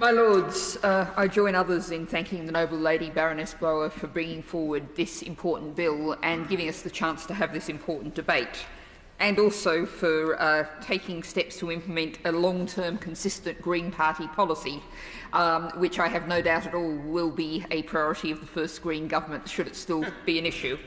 My Lords, I join others in thanking the noble lady Baroness Blower for bringing forward this important bill and giving us the chance to have this important debate, and also for taking steps to implement a long-term consistent Green Party policy, which I have no doubt at all will be a priority of the first Green government, should it still be an issue.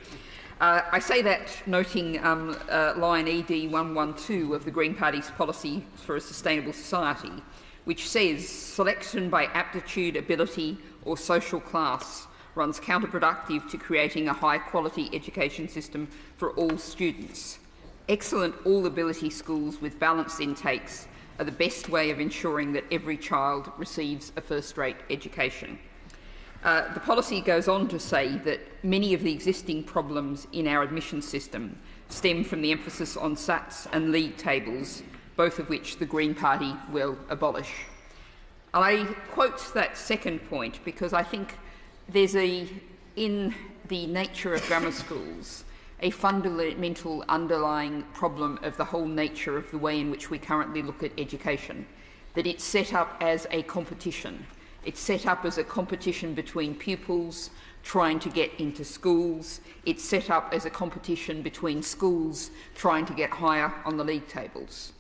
I say that noting line ED 112 of the Green Party's policy for a sustainable society, which says selection by aptitude, ability or social class runs counterproductive to creating a high-quality education system for all students. Excellent all-ability schools with balanced intakes are the best way of ensuring that every child receives a first-rate education. The policy goes on to say that many of the existing problems in our admission system stem from the emphasis on SATs and league tables, both of which the Green Party will abolish. I quote that second point because I think there's in the nature of grammar schools, a fundamental underlying problem of the whole nature of the way in which we currently look at education, that it's set up as a competition. It's set up as a competition between pupils trying to get into schools. It's set up as a competition between schools trying to get higher on the league tables.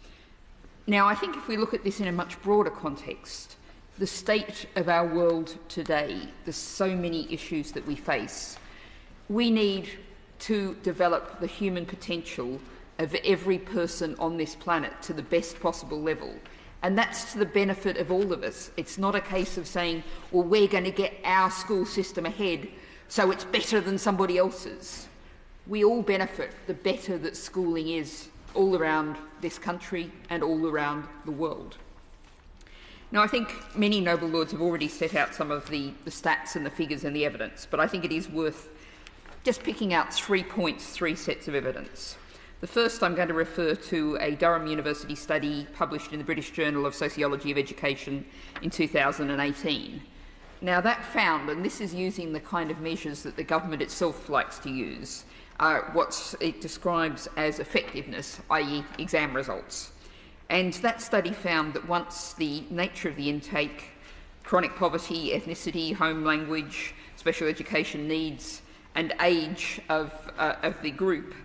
Now, I think if we look at this in a much broader context, the state of our world today, there's so many issues that we face. We need to develop the human potential of every person on this planet to the best possible level. And that's to the benefit of all of us. It's not a case of saying, well, we're going to get our school system ahead so it's better than somebody else's. We all benefit the better that schooling is all around this country and all around the world. Now, I think many noble lords have already set out some of the stats and the figures and the evidence, but I think it is worth just picking out 3 points, 3 sets of evidence. The first, I'm going to refer to a Durham University study published in the British Journal of Sociology of Education in 2018. Now, that found, and this is using the kind of measures that the government itself likes to use, what it describes as effectiveness, i.e. exam results. And that study found that once the nature of the intake, chronic poverty, ethnicity, home language, special education needs, and age of the group,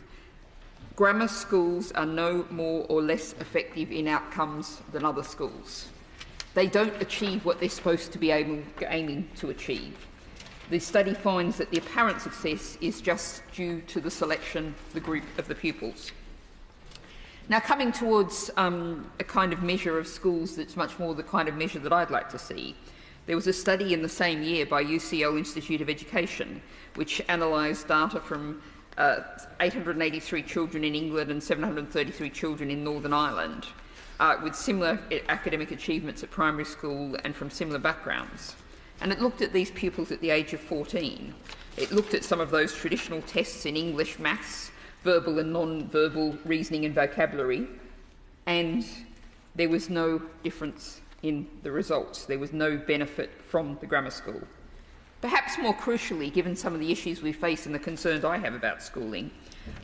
grammar schools are no more or less effective in outcomes than other schools. They don't achieve what they're supposed to be aiming to achieve. The study finds that the apparent success is just due to the selection of the group of the pupils. Now, coming towards a kind of measure of schools that's much more the kind of measure that I'd like to see, there was a study in the same year by UCL Institute of Education which analysed data from 883 children in England and 733 children in Northern Ireland with similar academic achievements at primary school and from similar backgrounds. And it looked at these pupils at the age of 14. It looked at some of those traditional tests in English, maths, verbal and non-verbal reasoning and vocabulary, and there was no difference in the results. There was no benefit from the grammar school. Perhaps more crucially, given some of the issues we face and the concerns I have about schooling,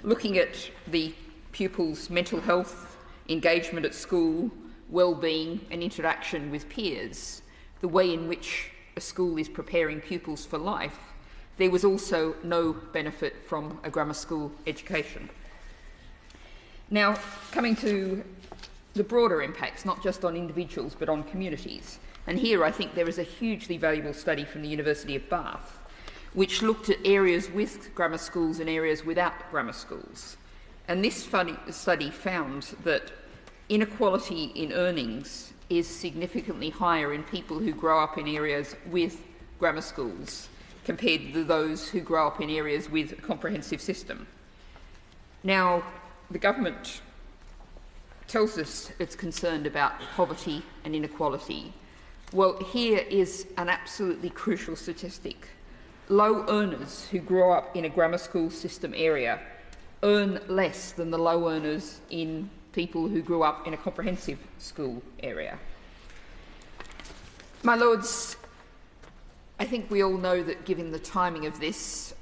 looking at the pupils' mental health, engagement at school, well-being and interaction with peers, the way in which a school is preparing pupils for life, there was also no benefit from a grammar school education. Now, coming to the broader impacts, not just on individuals but on communities. And here I think there is a hugely valuable study from the University of Bath which looked at areas with grammar schools and areas without grammar schools. And this study found that inequality in earnings is significantly higher in people who grow up in areas with grammar schools compared to those who grow up in areas with a comprehensive system. Now, the government tells us it's concerned about poverty and inequality. Well, here is an absolutely crucial statistic. Low earners who grow up in a grammar school system area earn less than the low earners in people who grew up in a comprehensive school area. My Lords, I think we all know that given the timing of this,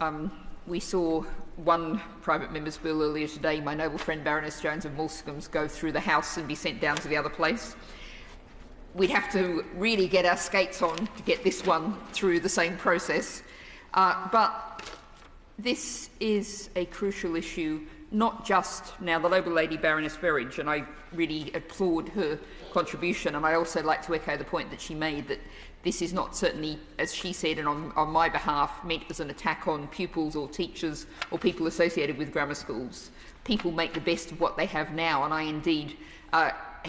we saw one private member's bill earlier today, my noble friend Baroness Jones of Moulsecombs, go through the House and be sent down to the other place. we'd have to really get our skates on to get this one through the same process. But this is a crucial issue, not just now the Noble Lady Baroness Berridge, and I really applaud her contribution, and I also like to echo the point that she made that this is not certainly, as she said, and on my behalf, meant as an attack on pupils or teachers or people associated with grammar schools. People make the best of what they have now, and I indeed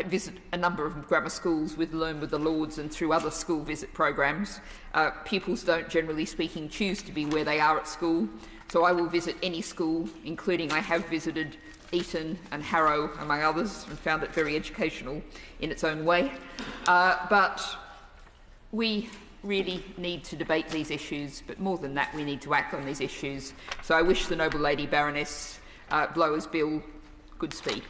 visit a number of grammar schools with Learn with the Lords and through other school visit programs. Pupils don't, generally speaking, choose to be where they are at school, so I will visit any school, including I have visited Eton and Harrow, among others, and found it very educational in its own way. But we really need to debate these issues, but more than that, we need to act on these issues. So I wish the Noble Lady Baroness Blower's Bill Godspeed.